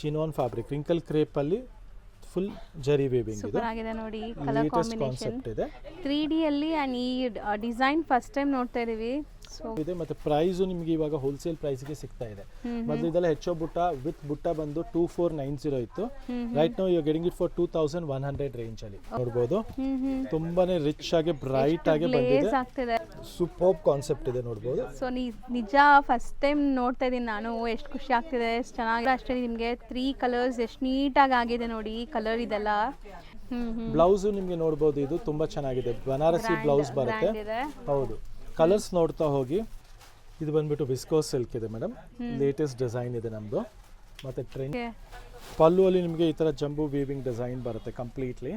Chinon fabric wrinkle crepe ಅಲ್ಲಿ full ಜರಿ waving ಇದೆ. ಸೂಪರ್ ಆಗಿದೆ ನೋಡಿ ಕಲರ್ ಕಾಂಬಿನೇಷನ್ ಕಾನ್ಸೆಪ್ಟ್ ಇದೆ. 3D ಅಲ್ಲಿ ಅಂಡ್ ಈ ಡಿಸೈನ್ ಫಸ್ಟ್ ಟೈಮ್ ನೋಡ್ತಾ ಇದೀವಿ. ಸೊ ಇದೆ ಮತ್ತೆ ಪ್ರೈಸ್ ನಿಮಗೆ ಇವಾಗ ಹೋಲ್ಸೇಲ್ ಪ್ರೈಸ್ ಗೆ ಸಿಗ್ತಾ ಇದೆ. ಮೊದಲು ಇದೆಲ್ಲ ಹೆಚ್ಚೋ ಬುಟ್ಟ ವಿತ್ ಬುಟ್ಟ ಬಂದು 2490 ಇತ್ತು. Right now you are getting it for 2100 range ಅಲ್ಲಿ ನೋಡಬಹುದು. ತುಂಬಾನೇ ರಿಚ್ ಆಗಿ ಬ್ರೈಟ್ ಆಗಿ ಬಂದಿದೆ. ಸೂಪರ್ ಕಾನ್ಸೆಪ್ಟ್ ಇದೆ ನೋಡಬಹುದು. ಸೊ ನಿಜ ಫಸ್ಟ್ ಟೈಮ್ ನೋಡ್ತಾ ಇದೀನಿ ನಾನು. ಎಷ್ಟು ಖುಷಿ ಆಗ್ತಿದೆ, ಎಷ್ಟು ಚೆನ್ನಾಗಿದೆ. ಅಷ್ಟೇ ನಿಮಗೆ 3 ಕಲರ್ಸ್ ಎಷ್ಟು ನೀಟಾಗಿ ಆಗಿದೆ ನೋಡಿ ಕಲರ್ ಇದೆಲ್ಲ. ಬ್ಲೌಸ್ ನಿಮಗೆ ನೋಡಬಹುದು, ಇದು ತುಂಬಾ ಚೆನ್ನಾಗಿದೆ. ಬನಾರಸಿ ಬ್ಲೌಸ್ ಬರುತ್ತೆ. ಹೌದು, ಕಲರ್ಸ್ ನೋಡ್ತಾ ಹೋಗಿ. ಇದು ಬಂದ್ಬಿಟ್ಟು ವಿಸ್ಕೋಸ್ ಸಿಲ್ಕ್ ಇದೆ ಮೇಡಮ್. ಲೇಟೆಸ್ಟ್ ಡಿಸೈನ್ ಇದೆ ನಮ್ದು. ಮತ್ತೆ ಟ್ರೆಂಡ್ ಪಲ್ಲು ಅಲ್ಲಿ ನಿಮಗೆ ಈ ತರ ಜಂಬೂ ವೀವಿಂಗ್ ಡಿಸೈನ್ ಬರುತ್ತೆ ಕಂಪ್ಲೀಟ್ಲಿ.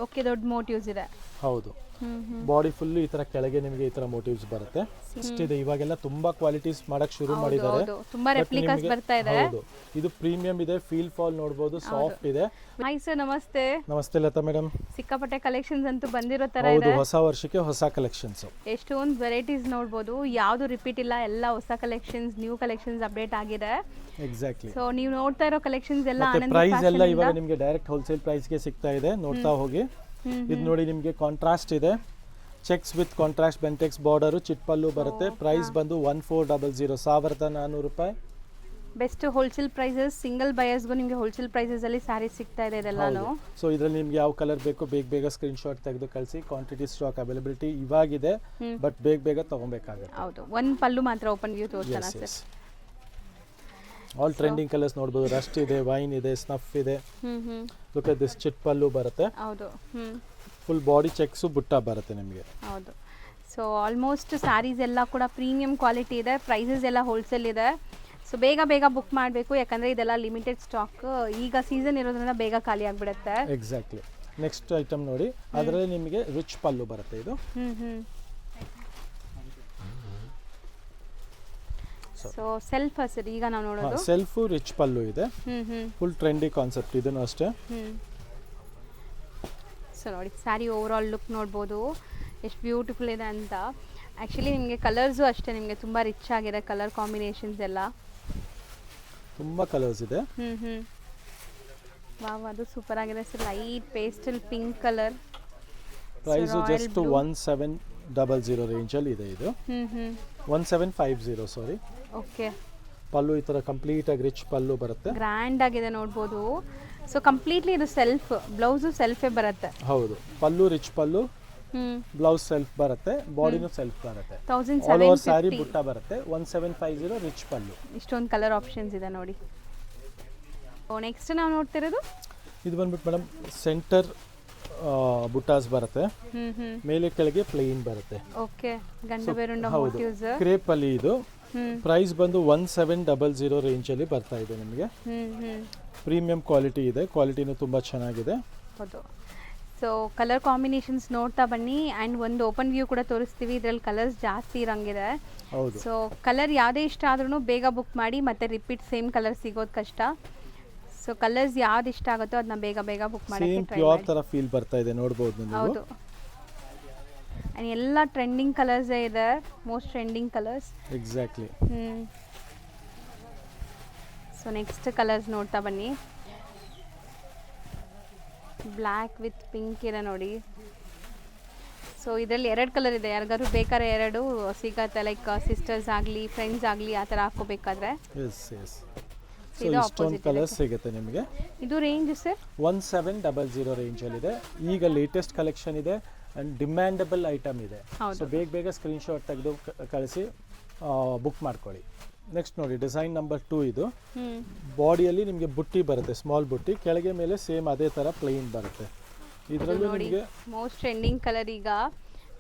ಓಕೆ, ದೊಡ್ಡ ಮೋಟಿವ್ಸ್ ಇದೆ. ಹೌದು, ಬಾಡಿ ಫುಲ್ ಈ ತರ ಕೆಳಗೆ ನಿಮಗೆ ಈ ತರ ಮೋಟಿವ್ಸ್ ಬರುತ್ತೆ. ಇಷ್ಟಿದೆ. ಇವಾಗೆಲ್ಲ ತುಂಬಾ ಕ್ವಾಲಿಟೀಸ್ ಮಾಡಕ್ ಶುರು ಮಾಡಿದ್ದಾರೆ. ತುಂಬಾ ರೆಪ್ಲಿಕಾಸ್ ಬರ್ತಾ ಇದೆ. ಹೌದು, ಇದು ಪ್ರೀಮಿಯಂ ಇದೆ. ಫೀಲ್ ಫಾಲ್ ನೋಡಬಹುದು, ಸಾಫ್ಟ್ ಇದೆ. ಹಾಯ್ ಸರ್, ನಮಸ್ತೆ. ನಮಸ್ತೆ ಲತಾ ಮೇಡಮ್. ಸಿಕ್ಕಾಪಟ್ಟೆ ಕಲೆಕ್ಷನ್ಸ್ ಅಂತೂ ಬಂದಿರೋ ತರ ಹೌದು, ಇದೆ. ಹೊಸ ವರ್ಷಕ್ಕೆ ಹೊಸ ಕಲೆಕ್ಷನ್ಸ್. ಎಷ್ಟೊಂದು ವೆರೈಟೀಸ್ ನೋಡಬಹುದು. ಯಾವುದು ರಿಪೀಟ್ ಇಲ್ಲ, ಎಲ್ಲ ಹೊಸ ಕಲೆಕ್ಷನ್ಸ್, ನ್ಯೂ ಕಲೆಕ್ಷನ್ಸ್ ಅಪ್ಡೇಟ್ ಆಗಿದೆ. ಎಕ್ಸಾಕ್ಟ್ಲಿ. ಸೊ ನೀವು ನೋಡ್ತಾ ಇರೋ ಕಲೆಕ್ಷನ್ಸ್ ಎಲ್ಲ ಆನಂದ್ ಪ್ರೈಸ್ ಎಲ್ಲ ಇವಾಗ ನಿಮಗೆ ಡೈರೆಕ್ಟ್ ಹೋಲ್ಸೇಲ್ ಪ್ರೈಸ್ ಗೆ ಸಿಗ್ತಾ ಇದೆ. ನೋಡ್ತಾ ಹೋಗಿ. ಇದು ನೋಡಿ ನಿಮಗೆ ಕಾಂಟ್ರಾಸ್ಟ್ ಇದೆ. Checks with contrast Bentex border, ಚಿಟ್ಪಲ್ಲು ಬರುತ್ತೆ. ಪ್ರೈಸ್ ಬಂದು 1400, 1400 ರೂಪಾಯಿ. Best wholesale prices. ಸಿಂಗಲ್ ಬಯರ್ಸ್ಗೂ ನಿಮಗೆ ಹೋಲ್ಸೇಲ್ ಪ್ರೈಸಸ್ ಅಲ್ಲಿ ಸ್ಯಾರಿ ಸಿಗ್ತಾ ಇದೆ ಇದೆಲ್ಲಾನು. ಸೊ ಇದರಲ್ಲಿ ನಿಮ್ಗೆ ಯಾವ ಕಲರ್ ಬೇಕು ಬೇಗ ಸ್ಕ್ರೀನ್ ಶಾಟ್ ತೆಗೆದು ಕಳಿಸಿ. ಕ್ವಾಂಟಿಟಿ ಸ್ಟಾಕ್ ಅವೈಲಬಿಲಿಟಿ ಇವಾಗಿದೆ, ಬಟ್ ಬೇಗ ತಗೊಬೇಕಾಗುತ್ತೆ. ಹೌದು, ಒಂದು ಪಲ್ಲು ಮಾತ್ರ ಓಪನ್ ವ್ಯೂ ತೋರಿಸ್ತಾನ ಸರ್. ಆಲ್ ಟ್ರೆಂಡಿಂಗ್ ಕಲರ್ಸ್ ನೋಡಬಹುದು. ರಸ್ಟ್ ಇದೆ, ವೈನ್ ಇದೆ, ಸ್ನಫ್ ಇದೆ. ಲುಕ್ ಅಟ್ ದಿಸ್ ಚಿಟ್ಪಲ್ಲು ಬರುತ್ತೆ. ಹೌದು, ಫುಲ್ ಬಾಡಿ ಚೆಕ್ಸ್ ಬುಟ್ಟ ಬರುತ್ತೆ ನಿಮಗೆ. ಹೌದು. ಸೊ ಆಲ್ಮೋಸ್ಟ್ ಸ್ಯಾರೀಸ್ ಎಲ್ಲ ಕೂಡ ಪ್ರೀಮಿಯಂ ಕ್ವಾಲಿಟಿ ಇದೆ. ಪ್ರೈಸಸ್ ಎಲ್ಲ ಹೋಲ್ಸೇಲ್ ಇದೆ. ಸೊ ಬೇಗ ಬುಕ್ ಮಾಡಬೇಕು, ಯಾಕಂದ್ರೆ ಇದೆಲ್ಲ ಲಿಮಿಟೆಡ್ ಸ್ಟಾಕ್. ಈಗ ಸೀಸನ್ ಇರೋದ್ರಿಂದ ಬೇಗ ಖಾಲಿ ಆಗಿಬಿಡುತ್ತೆ. ಎಕ್ಸಾಕ್ಟ್ಲಿ. ನೆಕ್ಸ್ಟ್ ಐಟಮ್ ನೋಡಿ, ಅದರಲ್ಲಿ ನಿಮಗೆ ರಿಚ್ ಪಲ್ಲು ಬರುತ್ತೆ. ಇದು ಸೊ ಸೆಲ್ಫ್ ಸರ್ ಈಗ ನಾವು ನೋಡೋದು. ಸೆಲ್ಫ್ ರಿಚ್ ಪಲ್ಲು ಇದೆ. ಫುಲ್ ಟ್ರೆಂಡಿ ಕಾನ್ಸೆಪ್ಟ್ ಇದನ್ನು ಅಷ್ಟೇ. ಸೊ ನೋಡಿ ಸ್ಯಾರಿ ಓವರ್ ಆಲ್ ಲುಕ್ ನೋಡ್ಬೋದು ಎಷ್ಟು ಬ್ಯೂಟಿಫುಲ್ ಇದೆ ಅಂತ. ಆ್ಯಕ್ಚುಲಿ ನಿಮಗೆ ಕಲರ್ಸು ಅಷ್ಟೇ, ನಿಮಗೆ ತುಂಬ ರಿಚ್ ಆಗಿದೆ ಕಲರ್ ಕಾಂಬಿನೇಷನ್ಸ್ ಎಲ್ಲ. ತುಂಬ ಕಲರ್ಸ್ ಇದೆ. ವಾವ್, ಅದು ಸೂಪರ್ ಆಗಿದೆ sir. Light pastel pink colour. Price just 1700 range ಅಲ್ಲಿ ಇದೆ. ಇದು 1750 ಸಾರಿ. ಓಕೆ. ಪಲ್ಲು ಈ ತರ ಕಂಪ್ಲೀಟ್ ಆಗಿ ರಿಚ್ ಪಲ್ಲು ಬರುತ್ತೆ. ಗ್ರ್ಯಾಂಡ್ ಆಗಿದೆ ನೋಡ್ಬೋದು. ಸೊ ಕಂಪ್ಲೀಟ್ಲಿ ಇದು ಸೆಲ್ಫ್, ಬ್ಲೌಸು ಸೆಲ್ಫೇ ಬರುತ್ತೆ. ಹೌದು, ಪಲ್ಲು ರಿಚ್ ಪಲ್ಲು, ಬ್ಲೌಸ್ ಸೆಲ್ಫ್ ಬರುತ್ತೆ, ಬಾಡಿನೂ ಸೆಲ್ಫ್ ಬರುತ್ತೆ. 1750 ಸ್ಯಾರಿ ಬುಟ್ಟ ಬರುತ್ತೆ. 1750 ರಿಚ್ ಪಲ್ಲು. ಇಷ್ಟೊಂದು ಕಲರ್ ಆಪ್ಷನ್ಸ್ ಇದೆ ನೋಡಿ. ನೆಕ್ಸ್ಟ್ ನಾವು ನೋಡ್ತಿರೋದು ಇದು ಬಂದ್ಬಿಟ್ಟು ಮೇಡಮ್ ಸೆಂಟರ್ ಬುಟ್ಟಾಸ್ ಬರುತ್ತೆ. ಮೇಲೆ ಕೆಳಗೆ ಪ್ಲೇನ್ ಬರುತ್ತೆ. ಓಕೆ, ಗಂಡು ಬೇರುಂಡ ಮೋಟಿವ್ಸ್. ಕ್ರೇಪ್ ಅಲ್ಲಿ ಇದು. ಪ್ರೈಸ್ ಬಂದು 1700 ರೇಂಜ್ ಅಲ್ಲಿ ಬರ್ತಾ ಇದೆ ನಿಮಗೆ. ಪ್ರೀಮಿಯಂ ಕ್ವಾಲಿಟಿ ಇದೆ, ಕ್ವಾಲಿಟಿನೂ ತುಂಬಾ ಚೆನ್ನಾಗಿದೆ. ಹೌದು. ಸೊ ಕಲರ್ ಕಾಂಬಿನೇಷನ್ಸ್ ನೋಡ್ತಾ ಬನ್ನಿ. ಆ್ಯಂಡ್ ಒಂದು ಓಪನ್ ವ್ಯೂ ಕೂಡ ತೋರಿಸ್ತೀವಿ. ಇದರಲ್ಲಿ ಕಲರ್ಸ್ ಜಾಸ್ತಿ ಇರಂಗಿದೆ. ಹೌದು. ಸೊ ಕಲರ್ ಯಾವುದೇ ಇಷ್ಟ ಆದ್ರೂ ಬೇಗ ಬುಕ್ ಮಾಡಿ, ಮತ್ತೆ ರಿಪೀಟ್ ಸೇಮ್ ಕಲರ್ ಸಿಗೋದು ಕಷ್ಟ. ಸೊ ಕಲರ್ಸ್ ಯಾವ್ದು ಇಷ್ಟ ಆಗುತ್ತೋ ಅದನ್ನ ಬೇಗ ಬುಕ್ ಮಾಡಿ. ಸೇಮ್ ಪ್ಯೂರ್ ತರ ಫೀಲ್ ಬರ್ತಾ ಇದೆ ನೋಡಬಹುದು ನೀವು. ಹೌದು. ಅಂಡ್ ಎಲ್ಲ ಟ್ರೆಂಡಿಂಗ್ ಕಲರ್ಸ್ ಇದೆ, most trending colours. Exactly. So next colours ನೋಡ್ತಾ ಬನ್ನಿ. ಬ್ಲ್ಯಾಕ್ ವಿತ್ ಪಿಂಕ್ ಇದೆ ನೋಡಿ. ಸೊ ಇದರಲ್ಲಿ 2 ಕಲರ್ ಇದೆ. ಯಾರಿಗಾದ್ರು ಬೇಕಾದ್ರೆ 2 ಸಿಗತ್ತೆ. ಲೈಕ್ ಸಿಸ್ಟರ್ಸ್ ಆಗಲಿ ಫ್ರೆಂಡ್ಸ್ ಆಗಲಿ ಆ ಥರ ಹಾಕೋಬೇಕಾದ್ರೆ. ಸೊ ಇಷ್ಟೊಂದು ಕಲರ್ಸ್ ಸಿಗುತ್ತೆ ನಿಮಗೆ. ಇದು ರೇಂಜ್ ಸರ್ 1700 ರೇಂಜ್ ಅಲ್ಲಿ ಇದೆ. ಈಗ ಲೇಟೆಸ್ಟ್ ಕಲೆಕ್ಷನ್ ಇದೆ ಅಂಡ್ ಡಿಮ್ಯಾಂಡಬಲ್ ಐಟಮ್ ಇದೆ. ಸೊ ಬೇಗ ಸ್ಕ್ರೀನ್ ಶಾಟ್ ತೆಗೆದು ಕಳಿಸಿ ಬುಕ್ ಮಾಡ್ಕೊಳ್ಳಿ. ನೆಕ್ಸ್ಟ್ ನೋಡಿ ಡಿಸೈನ್ ನಂಬರ್ 2 ಇದು. ಬಾಡಿಯಲ್ಲಿ ನಿಮಗೆ ಬುಟ್ಟಿ ಬರುತ್ತೆ, ಸ್ಮಾಲ್ ಬುಟ್ಟಿ. ಕೆಳಗೆ ಮೇಲೆ ಸೇಮ್ ಅದೇ ತರ ಪ್ಲೇನ್ ಬರುತ್ತೆ. ಇದರಲ್ಲೂ ನಿಮಗೆ ಮೋಸ್ಟ್ ಟ್ರೆಂಡಿಂಗ್ ಕಲರ್ ಈಗ.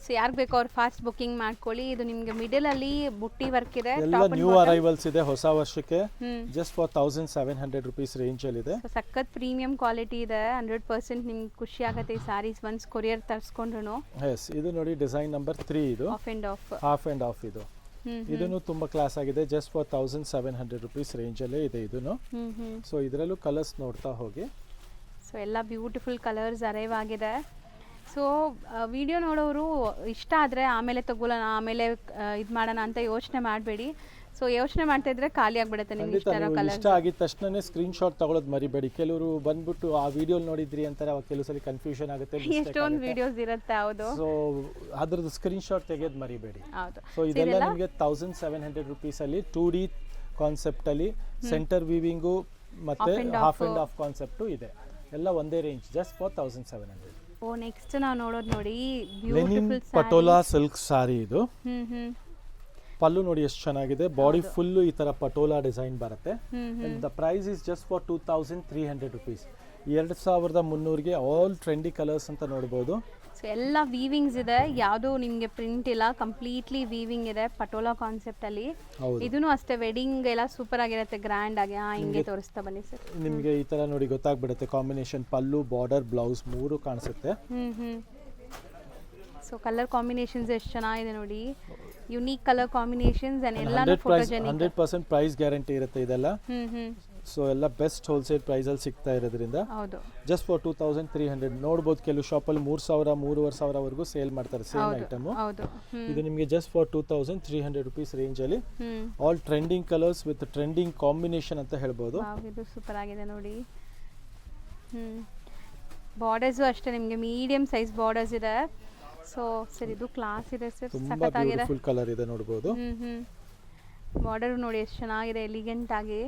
ಸೊ ಯಾರಿಗೆ ಬೇಕೋ ಅವ್ರು ಫಾಸ್ಟ್ ಬುಕಿಂಗ್ ಮಾಡ್ಕೊಳ್ಳಿ. ಇದು ನಿಮಗೆ ಮಿಡಲ್ ಅಲ್ಲಿ ಬುಟ್ಟಿ ವರ್ಕ್ ಇದೆ. ಎಲ್ಲ ನ್ಯೂ ಅರೈವಲ್ಸ್ ಇದೆ ಹೊಸ ವರ್ಷಕ್ಕೆ. ಜಸ್ಟ್ ಫಾರ್ 1700 ರೂಪೀಸ್ ರೇಂಜ್ ಅಲ್ಲಿ ಇದೆ. ಸೊ ಸಖತ್ ಪ್ರೀಮಿಯಂ ಕ್ವಾಲಿಟಿ ಇದೆ. 100% ನಿಮ್ಗೆ ಖುಷಿ ಆಗುತ್ತೆ ಈ ಸಾರೀಸ್ ಒನ್ಸ್ ಕೊರಿಯರ್ ತರಿಸ್ಕೊಂಡ್ರು. ಎಸ್, ಇದು ನೋಡಿ ಡಿಸೈನ್ ನಂಬರ್ 3 ಇದು. ಹಾಫ್ ಅಂಡ್ ಆಫ್ ಇದು. ಇದನ್ನು ತುಂಬಾ ಕ್ಲಾಸ್ ಆಗಿದೆ. ಜಸ್ಟ್ ಫಾರ್ 1700 ರೂಪೀಸ್ ರೇಂಜ್ ಅಲ್ಲೇ ಇದೆ ಇದನ್ನು. ಸೊ ಇದರಲ್ಲೂ ಕಲರ್ಸ್ ನೋಡ್ತಾ ಹೋಗಿ. ಸೊ ಎಲ್ಲ ಬ್ಯೂಟಿಫುಲ್ ಕಲರ್ಸ್ ಅರೈವ್ ಆಗಿದೆ. ಸೊ ವಿಡಿಯೋ ನೋಡೋರು ಇಷ್ಟ ಆದರೆ ಆಮೇಲೆ ತಗೊಳ್ಳೋಣ, ಆಮೇಲೆ ಇದು ಮಾಡೋಣ ಅಂತ ಯೋಚನೆ ಮಾಡಬೇಡಿ. ಸೊ ಯೋಚನೆ ಮಾಡ್ತಾ ಇದ್ರೆ ಖಾಲಿ ಆಗ್ಬಿಡುತ್ತೆ ನಿಮ್ಗೆ ಖಂಡಿತ ನೀವು ಇಷ್ಟ ಆಗಿದ ತಕ್ಷಣನೇ ಸ್ಕ್ರೀನ್ ಶಾಟ್ ತಗೊಳ್ಳೋದು ಮರಿಬೇಡಿ. ಕೆಲವರು ಬಂದ್ಬಿಟ್ಟು ಆ ವಿಡಿಯೋ ನೋಡಿದ್ರಿ ಅಂತಾರೆ, ಅವಾಗ ಕೆಲವು ಸಲ ಕನ್ಫ್ಯೂಷನ್ ಆಗುತ್ತೆ, ಎಷ್ಟೊಂದು ವಿಡಿಯೋಸ್ ಇರುತ್ತೆ. ಹೌದು. ಸೊ ಅದ್ರದ್ದು ಸ್ಕ್ರೀನ್ ಶಾಟ್ ತೆಗೆಯೋದು ಮರಿಬೇಡಿ. ಹೌದು. ಸೊ ಇದೆಲ್ಲ ನಿಮಗೆ 1700 ರುಪೀಸಲ್ಲಿ 2D ಕಾನ್ಸೆಪ್ಟಲ್ಲಿ ಸೆಂಟರ್ ವೀವಿಂಗು ಮತ್ತು ಹಾಫ್ ಆ್ಯಂಡ್ ಹಾಫ್ ಕಾನ್ಸೆಪ್ಟು ಇದೆ. ಎಲ್ಲ ಒಂದೇ ರೇಂಜ್, ಜಸ್ಟ್ ಫಾರ್ 1700. ಓ ನೆಕ್ಸ್ಟ್ ನಾವು ನೋಡೋದು ನೋಡಿ linen beautiful patola silk sari hmm. ಹ್ಮ್ ಪಲ್ಲು ನೋಡಿ ಎಷ್ಟು ಚೆನ್ನಾಗಿದೆ, ಬಾಡಿ ಫುಲ್ಲು ಈ ಥರ ಪಟೋಲಾ ಡಿಸೈನ್ ಬರುತ್ತೆ. The price is just for 2300 rupees. 2300ಗೆ ಆಲ್ ಟ್ರೆಂಡಿ ಕಲರ್ಸ್ ಅಂತ ನೋಡ್ಬೋದು. ಸೊ ಎಲ್ಲ ವೀವಿಂಗ್ಸ್ ಇದೆ, ಯಾವುದು ನಿಮಗೆ ಪ್ರಿಂಟ್ ಇಲ್ಲ, ಕಂಪ್ಲೀಟ್ಲಿ ವೀವಿಂಗ್ ಇದೆ ಪಟೋಲಾ ಕಾನ್ಸೆಪ್ಟ್ ಅಲ್ಲಿ. ಇದೂ ಅಷ್ಟೇ ವೆಡ್ಡಿಂಗ್ ಎಲ್ಲ ಸೂಪರ್ ಆಗಿರುತ್ತೆ, ಗ್ರ್ಯಾಂಡ್ ಆಗಿ. ಹಿಂಗೆ ತೋರಿಸ್ತಾ ಬನ್ನಿ ಸರ್. ನಿಮಗೆ ಈ ತರ ನೋಡಿ ಗೊತ್ತಾಗ್ಬಿಡುತ್ತೆ ಕಾಂಬಿನೇಷನ್, ಪಲ್ಲು ಬಾರ್ಡರ್ ಬ್ಲೌಸ್ ಮೂರು ಕಾಣಿಸುತ್ತೆ. ಸೊ ಕಲರ್ ಕಾಂಬಿನೇಷನ್ಸ್ ಎಷ್ಟು ಚೆನ್ನಾಗಿದೆ ನೋಡಿ, ಯುನೀಕ್ ಕಲರ್ ಕಾಂಬಿನೇಷನ್ಸ್ ಅಂಡ್ ಎಲ್ಲಾನು ಫೋಟೋಜೆನಿಕ್. 100% ಪ್ರೈಸ್ ಗ್ಯಾರಂಟಿ ಇರುತ್ತೆ ಇದೆಲ್ಲ. ಸೊ ಎಲ್ಲ ಬೆಸ್ಟ್ ಹೋಲ್ಸೇಲ್ ಪ್ರೈಸ್ ಅಲ್ಲಿ ಸಿಗ್ತಾ ಇರೋದ್ರಿಂದ ಹೌದು, ಜಸ್ಟ್ ಫಾರ್ 2300. ನೋಡ್ಬೋದು ಕೆಲವು ಶಾಪಲ್ಲಿ 3000 3500 ವರೆಗೂ ಸೇಲ್ ಮಾಡ್ತಾರೆ ಸೇಮ್ ಐಟಮ್. ಇದು ನಿಮಗೆ ಜಸ್ಟ್ ಫಾರ್ 2300 ರುಪೀಸ್ ರೇಂಜ್ ಅಲ್ಲಿ all trending colours with trending combination ಅಂತ ಹೇಳ್ಬೋದು. ಇದು ಸೂಪರ್ ಆಗಿದೆ ನೋಡಿ. ಬಾರ್ಡರ್ಸು ಅಷ್ಟೇ ನಿಮಗೆ ಮೀಡಿಯಂ ಸೈಜ್ ಬಾರ್ಡರ್ಸ್ ಇದೆ. ಸೊ ಸರ್ ಇದು ಕ್ಲಾಸ್ ಇದೆ ಸರ್, ತುಂಬಾ ಬ್ಯೂಟಿಫುಲ್ ಕಲರ್ ಇದೆ ನೋಡಬಹುದು. ಬಾರ್ಡರ್ ನೋಡಿ ಎಷ್ಟು ಚೆನ್ನಾಗಿದೆ, ಎಲಿಗೆಂಟ್ ಆಗಿ.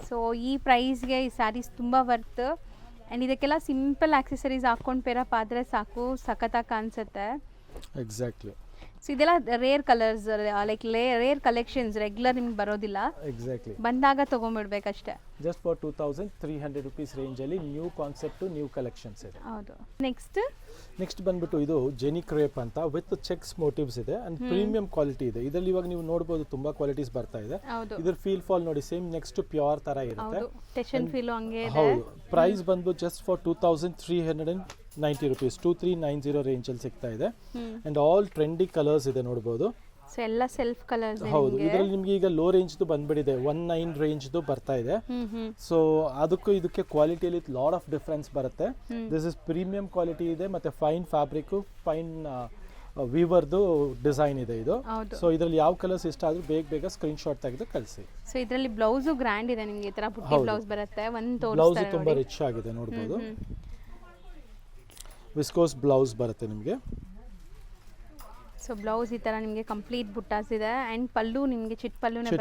ಸೊ ಈ ಪ್ರೈಸ್ಗೆ ಈ ಸ್ಯಾರೀಸ್ ತುಂಬ ವರ್ತ್. ಆ್ಯಂಡ್ ಇದಕ್ಕೆಲ್ಲ ಸಿಂಪಲ್ ಆಕ್ಸೆಸರೀಸ್ ಹಾಕ್ಕೊಂಡು ಪೇರಪ್ ಆದರೆ ಸಾಕು, ಸಖತ್ತಾಗಿ ಕಾಣಿಸುತ್ತೆ. ಎಕ್ಸಾಕ್ಟ್ಲಿ. ಸೊ ಇದೆಲ್ಲ rare colours, like rare collections, regular ನಿಮ್ಗೆ ಬರೋದಿಲ್ಲ. ಎಕ್ಸಾಕ್ಟ್ಲಿ, ಬಂದಾಗ ತೊಗೊಂಡ್ಬಿಡ್ಬೇಕಷ್ಟೇ. ಜಸ್ಟ್ ಫಾರ್ 2300 ರುಪೀಸ್ ರೇಂಜಲ್ಲಿ ನ್ಯೂ ಕಾನ್ಸೆಪ್ಟು ನ್ಯೂ ಕಲೆಕ್ಷನ್ಸ್ ಇದೆ. ಹೌದು. ನೆಕ್ಸ್ಟ್ ಬಂದ್ಬಿಟ್ಟು ಇದು ಜೆನಿ ಕ್ರೇಪ್ ಅಂತ ವಿತ್ ಚೆಕ್ಸ್ ಮೋಟಿವ್ಸ್ ಇದೆ ಅಂಡ್ ಪ್ರೀಮಿಯಂ ಕ್ವಾಲಿಟಿ ಇದೆ. ಇದರಲ್ಲಿ ಇವಾಗ ನೀವು ನೋಡಬಹುದು ತುಂಬಾ ಕ್ವಾಲಿಟೀಸ್ ಬರ್ತಾ ಇದೆ. ಇದ್ರ ಫೀಲ್ ಫಾಲ್ ನೋಡಿ, ಸೇಮ್ ನೆಕ್ಸ್ಟ್ ಪ್ಯೂರ್ ತರ ಇರುತ್ತೆ. ಹೌದು. ಪ್ರೈಸ್ ಬಂದು ಜಸ್ಟ್ ಫಾರ್ 2390 ರುಪೀಸ್, 2390 ರೇಂಜ್ ಅಲ್ಲಿ ಸಿಗ್ತಾ ಇದೆ. ಅಂಡ್ ಆಲ್ ಟ್ರೆಂಡಿ ಕಲರ್ಸ್ ಇದೆ ನೋಡಬಹುದು. ಸೊ ಎಲ್ಲ ಸೆಲ್ಫ್ ಕಲರ್ಸ್. ಹೌದು. ಇದರಲ್ಲಿ ನಿಮಗೆ ಈಗ ಲೋ ರೇಂಜ್ದು ಬಂದ್ಬಿಟ್ಟಿದೆ, 19 ರೇಂಜ್ದು ಬರ್ತಾ ಇದೆ. ಸೊ ಅದಕ್ಕೂ ಇದಕ್ಕೆ ಕ್ವಾಲಿಟಿಯಲ್ಲಿ ಲಾಟ್ ಆಫ್ ಡಿಫ್ರೆನ್ಸ್ ಬರುತ್ತೆ. ದಿಸ್ ಇಸ್ ಪ್ರೀಮಿಯಂ ಕ್ವಾಲಿಟಿ ಇದೆ, ಮತ್ತೆ ಫೈನ್ ಫ್ಯಾಬ್ರಿಕ್, ಫೈನ್ ವೀವರ್ದು ಡಿಸೈನ್ ಇದೆ ಇದು. ಸೊ ಇದರಲ್ಲಿ ಯಾವ ಕಲರ್ಸ್ ಇಷ್ಟ ಆದ್ರೂ ಬೇಗ ಸ್ಕ್ರೀನ್ ಶಾಟ್ ತೆಗೆದು ಕಳಿಸಿ. ಸೊ ಇದರಲ್ಲಿ ಬ್ಲೌಸ್ ಗ್ರ್ಯಾಂಡ್ ಇದೆ, ನಿಮಗೆ ಈ ತರ ಬುಟ್ಟಿ ಬ್ಲೌಸ್ ಬರುತ್ತೆ. ಬ್ಲೌಸ್ ತುಂಬಾ ರಿಚ್ ಆಗಿದೆ ನೋಡಬಹುದು. ವಿಸ್ಕೋಸ್ ಬ್ಲೌಸ್ ಬರುತ್ತೆ ನಿಮಗೆ. ಸೊ ಬ್ಲೌಸ್ ಈ ತರ ನಿಮಗೆ ಕಂಪ್ಲೀಟ್ ಬುಟ್ಟಾಸ್ ಇದೆ ಅಂಡ್ ಪಲ್ಲು ನಿಮಗೆ ಚಿಟ್ ಪಲ್ಲುನೇ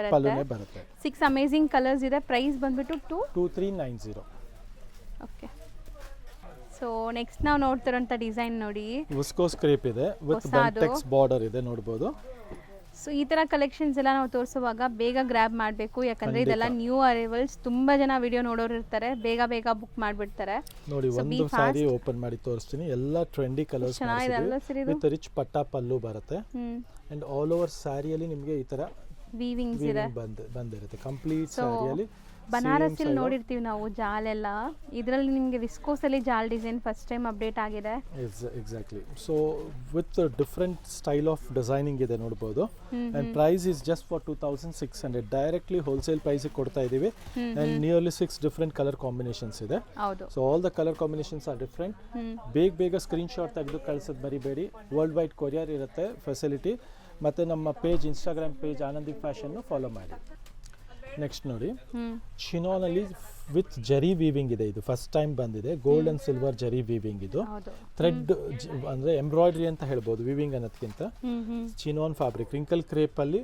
ಬರುತ್ತೆ. 6 ಅಮೇಜಿಂಗ್ ಕಲರ್ಸ್ ಇದೆ. ಪ್ರೈಸ್ ಬಂದ್ಬಿಟ್ಟು 2390. ಓಕೆ. ಸೊ ನೆಕ್ಸ್ಟ್ ನಾವು ನೋಡ್ತಿರೋಂಥ ಡಿಸೈನ್ ನೋಡಿ, ವಿಸ್ಕೋಸ್ ಕ್ರೇಪ್ ಇದೆ ವಿತ್ ಬೆಂಟೆಕ್ಸ್ ಬಾರ್ಡರ್ ಇದೆ ನೋಡಬಹುದು. ಸೊ ಈ ತರ ಕಲೆಕ್ಷನ್ಸ್ ಎಲ್ಲ ನಾವು ತೋರಿಸುವಾಗ ಬೇಗ ಗ್ರ್ಯಾಬ್ ಮಾಡಬೇಕು, ಯಾಕಂದ್ರೆ ಇದೆಲ್ಲ ನ್ಯೂ ಅರೈವಲ್ಸ್. ತುಂಬಾ ಜನ ವಿಡಿಯೋ ನೋಡೋರು ಇರ್ತಾರೆ, ಬೇಗ ಬುಕ್ ಮಾಡಿಬಿಡ್ತಾರೆ. ನೋಡಿ ಒಂದು ಸಾರಿ ಓಪನ್ ಮಾಡಿ ತೋರಿಸ್ತೀನಿ. ಎಲ್ಲ ಟ್ರೆಂಡಿ ಕಲರ್ಸ್ ವಿತ್ ರಿಚ್ ಪಟ್ಟಾ ಪಲ್ಲು ಬರುತ್ತೆ. ಅಂಡ್ ಆಲ್ ಓವರ್ ಸ್ಯಾರಿಯಲ್ಲಿ ನಿಮಗೆ ಈ ತರ ವೀವಿಂಗ್ಸ್ ಇದೆ ಬಂದಿರುತ್ತೆ ಕಂಪ್ಲೀಟ್ ಸ್ಯಾರಿಯಲ್ಲಿ. ಬನಾರಸ್ಸಲ್ಲಿ ನೋಡಿರ್ತೀವಿ ನಾವು ಜಾಲ್ ಎಲ್ಲ, ಇದರಲ್ಲಿ ನಿಮಗೆ ವಿಸ್ಕೋಸ್ ಅಲ್ಲಿ ಜಾಲ್ ಡಿಸೈನ್ ಫಸ್ಟ್ ಟೈಮ್ ಅಪ್ಡೇಟ್ ಆಗಿದೆ. Exactly. So with different style of designing ಇದೆ ನೋಡಬಹುದು. And price is just for 2600. Directly wholesale price ಕೊಡ್ತಾ ಇದೀವಿ. And nearly 6 different colour combinations ಇದೆ. So all the colour combinations are different. ಬೇಗ screenshot ತೆಗೆದು ಕಳಿಸೋದು ಮರಿಬೇಡಿ. ವರ್ಲ್ಡ್ ವೈಡ್ ಕೊರಿಯರ್ ಇರುತ್ತೆ ಫೆಸಿಲಿಟಿ. ಮತ್ತೆ ನಮ್ಮ page, Instagram page Anandi fashion follow ಮಾಡಿ. ನೆಕ್ಸ್ಟ್ ನೋಡಿ, ಚಿನಾನ್ ಅಲ್ಲಿ ವಿತ್ ಜರಿ ವೀವಿಂಗ್ ಇದೆ. ಇದು ಫಸ್ಟ್ ಟೈಮ್ ಬಂದಿದೆ. ಗೋಲ್ಡ್ ಅಂಡ್ ಸಿಲ್ವರ್ ಜರಿ ವೀವಿಂಗ್. ಇದು ಥ್ರೆಡ್ ಅಂದ್ರೆ ಎಂಬ್ರಾಯ್ಡ್ರಿ ಅಂತ ಹೇಳ್ಬೋದು, ವೀವಿಂಗ್ ಅನ್ನೋದಕ್ಕಿಂತ. ಚಿನಾನ್ ಫ್ಯಾಬ್ರಿಕ್, ರಿಂಕಲ್ ಕ್ರೇಪ್ ಅಲ್ಲಿ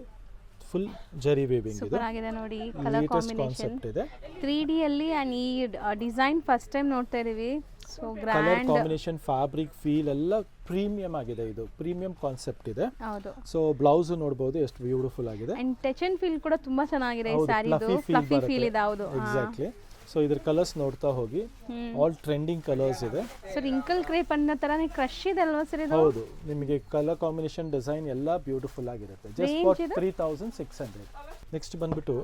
ಫುಲ್ ಜರಿ ವೀವಿಂಗ್ ಇದೆ. ನೋಡಿ ಕಲರ್ ಕಾಂಬಿನೇಷನ್ ಇದೆ 3D ಅಲ್ಲಿ. ಅಂಡ್ ಈ ಡಿಸೈನ್ ಫಸ್ಟ್ ಟೈಮ್ ನೋಡ್ತಾ ಇದೀವಿ. So colour combination, fabric feel ಎಲ್ಲ ಪ್ರೀಮಿಯಂ ಆಗಿದೆ. ಇದು ಪ್ರೀಮಿಯಂ ಕಾನ್ಸೆಪ್ಟ್ ಇದೆ. ಹೌದು. ಸೊ ಬ್ಲೌಸ್ ನೋಡಬಹುದು ಎಷ್ಟು ಬ್ಯೂಟಿಫುಲ್ ಆಗಿದೆ. ಅಂಡ್ ಟಚ್ ಅಂಡ್ ಫೀಲ್ ಕೂಡ ತುಂಬಾ ಚೆನ್ನಾಗಿದೆ ಈ ಸ್ಯಾರಿದು. ಫ್ಲಫಿ ಫೀಲ್ ಇದೆ. ಹೌದು, ಎಕ್ಸಾಕ್ಟ್ಲಿ. ಸೊ ಇದ್ರ ಕಲರ್ಸ್ ನೋಡ್ತಾ ಹೋಗಿ, ಆಲ್ ಟ್ರೆಂಡಿಂಗ್ ಕಲರ್ಸ್ ಇದೆ. ಸೊ ರಿಂಕಲ್ ಕ್ರೇಪ್ ಅನ್ನೋ ತರಾನೇ ಕ್ರಶ್ ಇದೆ ಅಲ್ವಾ ಸರ್ ಇದು? ಹೌದು. ನಿಮಗೆ ಕಲರ್ ಕಾಂಬಿನೇಷನ್, ಡಿಸೈನ್ ಎಲ್ಲ ಬ್ಯೂಟಿಫುಲ್ ಆಗಿರುತ್ತೆ. Just for 3600. ನೆಕ್ಸ್ಟ್ ಬಂದ್ಬಿಟ್ಟು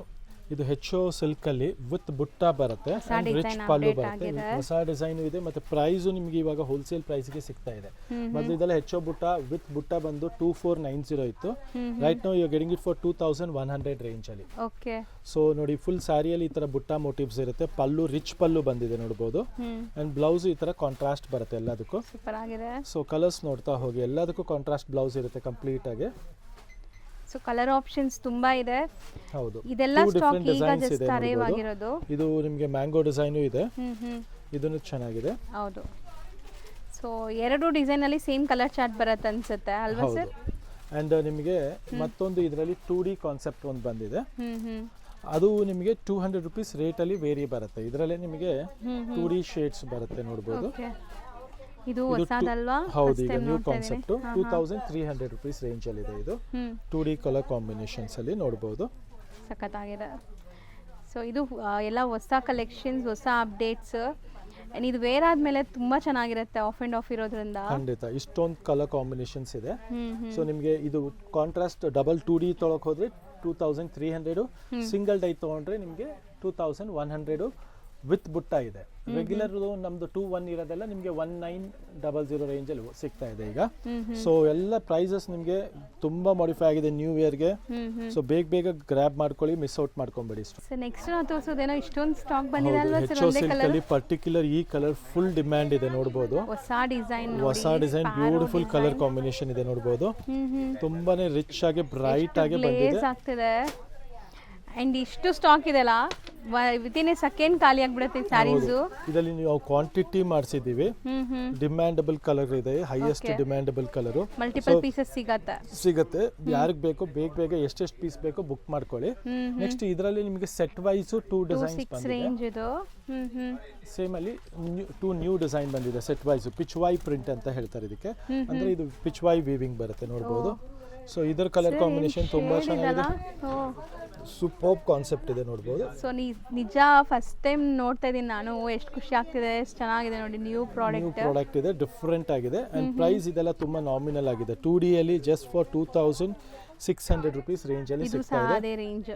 ಇದು ಹೆಚ್ಚೋ ಸಿಲ್ಕ್ ಅಲ್ಲಿ ವಿತ್ ಬುಟ್ಟ ಬರುತ್ತೆ, ರಿಚ್ ಪಲ್ಲು ಬರುತ್ತೆ. ಹೊಸ ಡಿಸೈನ್ ಇದೆ. ಮತ್ತೆ ಪ್ರೈಸ್ ನಿಮಗೆ ಇವಾಗ ಹೋಲ್ಸೇಲ್ ಪ್ರೈಸ್ ಗೆ ಸಿಗ್ತಾ ಇದೆ. ಮೊದಲು ಇದೆಲ್ಲ ಹೆಚ್ಚೋ ಬುಟ್ಟ ವಿತ್ ಬುಟ್ಟ ಬಂದು 2490 ಇತ್ತು. Right now you are getting it for 2100 range ಅಲ್ಲಿ. ಓಕೆ. ಸೊ ನೋಡಿ, ಫುಲ್ ಸ್ಯಾರಿಯಲ್ಲಿ ಈ ತರ ಬುಟ್ಟ ಮೋಟಿವ್ಸ್ ಇರುತ್ತೆ. ಪಲ್ಲು ರಿಚ್ ಪಲ್ಲು ಬಂದಿದೆ ನೋಡಬಹುದು. ಅಂಡ್ ಬ್ಲೌಸ್ ಈ ತರ ಕಾಂಟ್ರಾಸ್ಟ್ ಬರುತ್ತೆ ಎಲ್ಲದಕ್ಕೂ. ಸೂಪರ್ ಆಗಿದೆ. ಸೊ ಕಲರ್ಸ್ ನೋಡ್ತಾ ಹೋಗಿ, ಎಲ್ಲದಕ್ಕೂ ಕಾಂಟ್ರಾಸ್ಟ್ ಬ್ಲೌಸ್ ಇರುತ್ತೆ ಕಂಪ್ಲೀಟ್ ಆಗಿ. ಸೊ ಕಲರ್ ಆಪ್ಷನ್ಸ್ ತುಂಬಾ ಇದೆ. ಹೌದು, ಇದೆಲ್ಲ Two ಸ್ಟಾಕ್ different ಈಗ designs ಜಸ್ಟ್ ಇದೆ ಅರೈವ್ ನೋಡ್ಬೋದು. ಆಗಿರೋದು. ಇದು ನಿಮಗೆ ಮ್ಯಾಂಗೋ ಡಿಸೈನು ಇದೆ, ಹ್ಮ್ ಇದನ್ನು ಚೆನ್ನಾಗಿದೆ. ಹೌದು. ಸೊ ಎರಡು ಡಿಸೈನ್ ಅಲ್ಲಿ ಸೇಮ್ ಕಲರ್ ಚಾರ್ಟ್ ಬರುತ್ತೆ ಅನ್ಸುತ್ತೆ ಅಲ್ವಾ ಹೌದು. ಸರ್? ಆ್ಯಂಡ್ ನಿಮಗೆ ಮತ್ತೊಂದು ಇದರಲ್ಲಿ 2D ಕಾನ್ಸೆಪ್ಟ್ ಒಂದು ಬಂದಿದೆ. ಹ್ಮ್ ಅದು ನಿಮಗೆ 200 ರುಪೀಸ್ ರೇಟಲ್ಲಿ ವೇರಿ ಬರುತ್ತೆ. ಇದರಲ್ಲಿ ನಿಮಗೆ 2D ಶೇಡ್ಸ್ ಬರುತ್ತೆ ನೋಡ್ಬೋದು. ಓಕೆ. ಇದು ಹೊಸದಲ್ವಾ? ಹೌದು, ಈಗ ನ್ಯೂ ಕಾನ್ಸೆಪ್ಟ್ 2300 ರುಪೀಸ್ ರೇಂಜಲ್ಲಿ ಇದೆ. ಇದು 2D ಕಲರ್ ಕಾಂಬಿನೇಷನ್ಸ್ ಅಲ್ಲಿ ನೋಡ್ಬೋದು. ಸಖತ್ತಾಗಿದೆ. ಸೊ ಇದು ಎಲ್ಲ ಹೊಸ ಕಲೆಕ್ಷನ್ಸ್, ಹೊಸ ಅಪ್ಡೇಟ್ಸ್. ಆ್ಯಂಡ್ ಇದು ವೇರ್ ಆದಮೇಲೆ ತುಂಬ ಚೆನ್ನಾಗಿರುತ್ತೆ, ಆಫ್ ಆ್ಯಂಡ್ ಆಫ್ ಇರೋದ್ರಿಂದ. ಖಂಡಿತ ಇಷ್ಟೊಂದು ಕಲರ್ ಕಾಂಬಿನೇಷನ್ಸ್ ಇದೆ. ಸೊ ನಿಮಗೆ ಇದು ಕಾಂಟ್ರಾಸ್ಟ್ ಡಬಲ್ 2D ತೊಗೊಳಕ್ಕೆ ಹೋದ್ರೆ 2300, ಸಿಂಗಲ್ ಡೈ ತೊಗೊಂಡ್ರೆ ನಿಮಗೆ 2100 ವಿತ್ ಬುಟ್ಟ ಇದೆ. ರೆಗ್ಯುಲರ್ ನಮ್ದು 21 ಇರೋದೆಲ್ಲ ನಿಮಗೆ 1900 ರೇಂಜಲ್ಲಿ ಸಿಗ್ತಾ ಇದೆ ಈಗ. ಸೊ ಎಲ್ಲ ಪ್ರೈಸಸ್ ನಿಮಗೆ ತುಂಬಾ ಮಾಡಿಫೈ ಆಗಿದೆ ನ್ಯೂ ಇಯರ್ಗೆ. ಸೊ ಬೇಗ ಗ್ರ್ಯಾಬ್ ಮಾಡ್ಕೊಳ್ಳಿ, ಮಿಸ್ ಔಟ್ ಮಾಡ್ಕೊಂಬೇಡಿ. ಸರ್ ನೆಕ್ಸ್ಟ್ ನಾವು ತೋರಿಸೋದೇನೋ ಇಷ್ಟೊಂದು ಸ್ಟಾಕ್ ಬಂದಿದೆ ಅಲ್ವಾ ಸರ್? ಒಂದೇ ಕಲರ್ ಅಲ್ಲಿ ಪರ್ಟಿಕ್ಯುಲರ್ ಈ ಕಲರ್ ಫುಲ್ ಡಿಮ್ಯಾಂಡ್ ಇದೆ ನೋಡ್ಬೋದು. ಹೊಸ ಡಿಸೈನ್, ಬ್ಯೂಟಿಫುಲ್ ಕಲರ್ ಕಾಂಬಿನೇಷನ್ ಇದೆ ನೋಡ್ಬೋದು. ತುಂಬಾನೇ ರಿಚ್ ಆಗಿ ಬ್ರೈಟ್ ಆಗಿ ಬಂದಿದೆ. ಆಗ್ತಿದೆ. ಅಂಡ್ ಇಷ್ಟು ಸ್ಟಾಕ್ ಇದೆಲ್ಲ ವಿತಿನ್ ಎ ಸೆಕೆಂಡ್ ಖಾಲಿ ಆಗ್ಬಿಡುತ್ತೆ ಸ್ಯಾರೀಸು. ಇದರಲ್ಲಿ ನೀವು ಕ್ವಾಂಟಿಟಿ ಮಾಡಿಸಿದ್ದೀವಿ. ಡಿಮ್ಯಾಂಡಬಲ್ ಕಲರ್ ಇದೆ, highest demandable colour. Multiple pieces ಸಿಗುತ್ತೆ. ಯಾರಿಗೆ ಬೇಕು ಬೇಗ ಎಷ್ಟೆಷ್ಟು ಪೀಸ್ ಬೇಕೋ ಬುಕ್ ಮಾಡ್ಕೊಳ್ಳಿ. ನೆಕ್ಸ್ಟ್ ಇದರಲ್ಲಿ ನಿಮಗೆ ಸೆಟ್ ವೈಸ್ 2 ಡಿಸೈನ್ಸ್ ರೇಂಜ್ ಇದು. ಸೇಮ್ ಅಲ್ಲಿ 2 ನ್ಯೂ ಡಿಸೈನ್ ಬಂದಿದೆ ಸೆಟ್ ವೈಸ್. ಪಿಚ್ವಾಯ್ ಪ್ರಿಂಟ್ ಅಂತ ಹೇಳ್ತಾರೆ ಇದಕ್ಕೆ. ಅಂದ್ರೆ ಇದು ಪಿಚ್ವಾಯ್ ವೀವಿಂಗ್ ಬರುತ್ತೆ ನೋಡ್ಬೋದು. ಸೊ ಇದರ ಕಲರ್ ಕಾಂಬಿನೇಷನ್ ತುಂಬಾ ಚೆನ್ನಾಗಿದೆ. ಸೂಪರ್ ಕಾನ್ಸೆಪ್ಟ್ ಇದೆ ನೋಡ್ಬೋದು. ಸೊ ನಿಜ ಫಸ್ಟ್ ಟೈಮ್ ನೋಡ್ತಾ ಇದ್ದೀನಿ ನಾನು. ಎಷ್ಟು ಖುಷಿ ಆಗ್ತಿದೆ, ಎಷ್ಟು ಚೆನ್ನಾಗಿದೆ ನೋಡಿ. ನ್ಯೂ ಪ್ರಾಡಕ್ಟ್ ಇದೆ, ಡಿಫ್ರೆಂಟ್ ಆಗಿದೆ. ಅಂಡ್ ಪ್ರೈಸ್ ಇದೆಲ್ಲ ತುಂಬಾ ನಾಮಿನಲ್ ಆಗಿದೆ. 2D ಅಲ್ಲಿ ಜಸ್ಟ್ ಫಾರ್ 2600 ರುಪೀಸ್ ರೇಂಜ್ ಅಲ್ಲಿ ಸಿಗ್ತಾ ಇದೆ. ಅದೇ ರೇಂಜ್.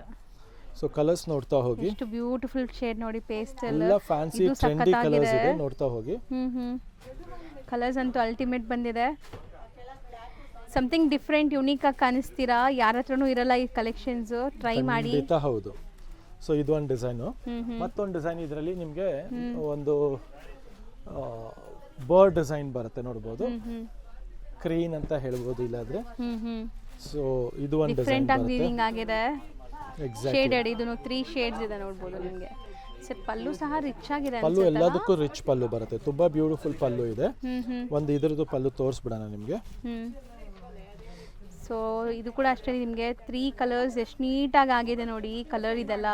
ಸೊ ಕಲರ್ಸ್ ನೋಡ್ತಾ ಹೋಗಿ. ಎಷ್ಟು ಬ್ಯೂಟಿಫುಲ್ ಶೇಡ್ ನೋಡಿ, ಪೇಸ್ಟಲ್ ಎಲ್ಲ ಫ್ಯಾನ್ಸಿ ಟ್ರೆಂಡಿ ಕಲರ್ಸ್ ಇದೆ, ನೋಡ್ತಾ ಹೋಗಿ. ಕಲರ್ಸ್ ಅಂತೂ ಅಲ್ಟಿಮೇಟ್ ಬಂದಿದೆ. ಸಮಥಿಂಗ್ ಡಿಫ್ರೆಂಟ್, ಯುನೀಕ್ ಆಗಿ ಕಾಣಿಸ್ತೀರಾ. ಯಾರ ಹತ್ರನೂ ಇರಲ್ಲ ಈ ಕಲೆಕ್ಷನ್ಸ್. ಟ್ರೈ ಮಾಡಿ. ಹೌದು. ಸೊ ಇದು ಒಂದು ಡಿಸೈನ್. ಮತ್ತೊಂದು ಡಿಸೈನ್ ಇದರಲ್ಲಿ ನಿಮಗೆ ಒಂದು ಬರ್ಡ್ ಡಿಸೈನ್ ಬರುತ್ತೆ ನೋಡ್ಬೋದು. ಕ್ರೇನ್ ಅಂತ ಹೇಳ್ಬೋದು ಇಲ್ಲಾದ್ರೆ. ಸೊ ಇದು ಒಂದು ಡಿಫ್ರೆಂಟ್ ಆಗಿ ವೀವಿಂಗ್ ಆಗಿದೆ. Exactly shaded. ಇದನ್ನು 3 ಶೇಡ್ಸ್ ಇದೆ ನೋಡ್ಬೋದು ನಿಮಗೆ. ಸರ್ ಪಲ್ಲು ಸಹ ರಿಚ್ ಆಗಿದೆ. ಪಲ್ಲು ಎಲ್ಲದಕ್ಕೂ ರಿಚ್ ಪಲ್ಲು ಬರುತ್ತೆ. ತುಂಬಾ ಬ್ಯೂಟಿಫುಲ್ ಪಲ್ಲು ಇದೆ. ಒಂದು ಇದರದ್ದು ಪಲ್ಲು ತೋರಿಸ್ಬಿಡೋಣ ನಿಮಗೆ. ಸೊ ಇದು ಕೂಡ ಅಷ್ಟೇ ನಿಮಗೆ 3 ಕಲರ್ಸ್ ಎಷ್ಟು ನೀಟಾಗಿ ಆಗಿದೆ ನೋಡಿ. ಕಲರ್ ಇದೆಲ್ಲ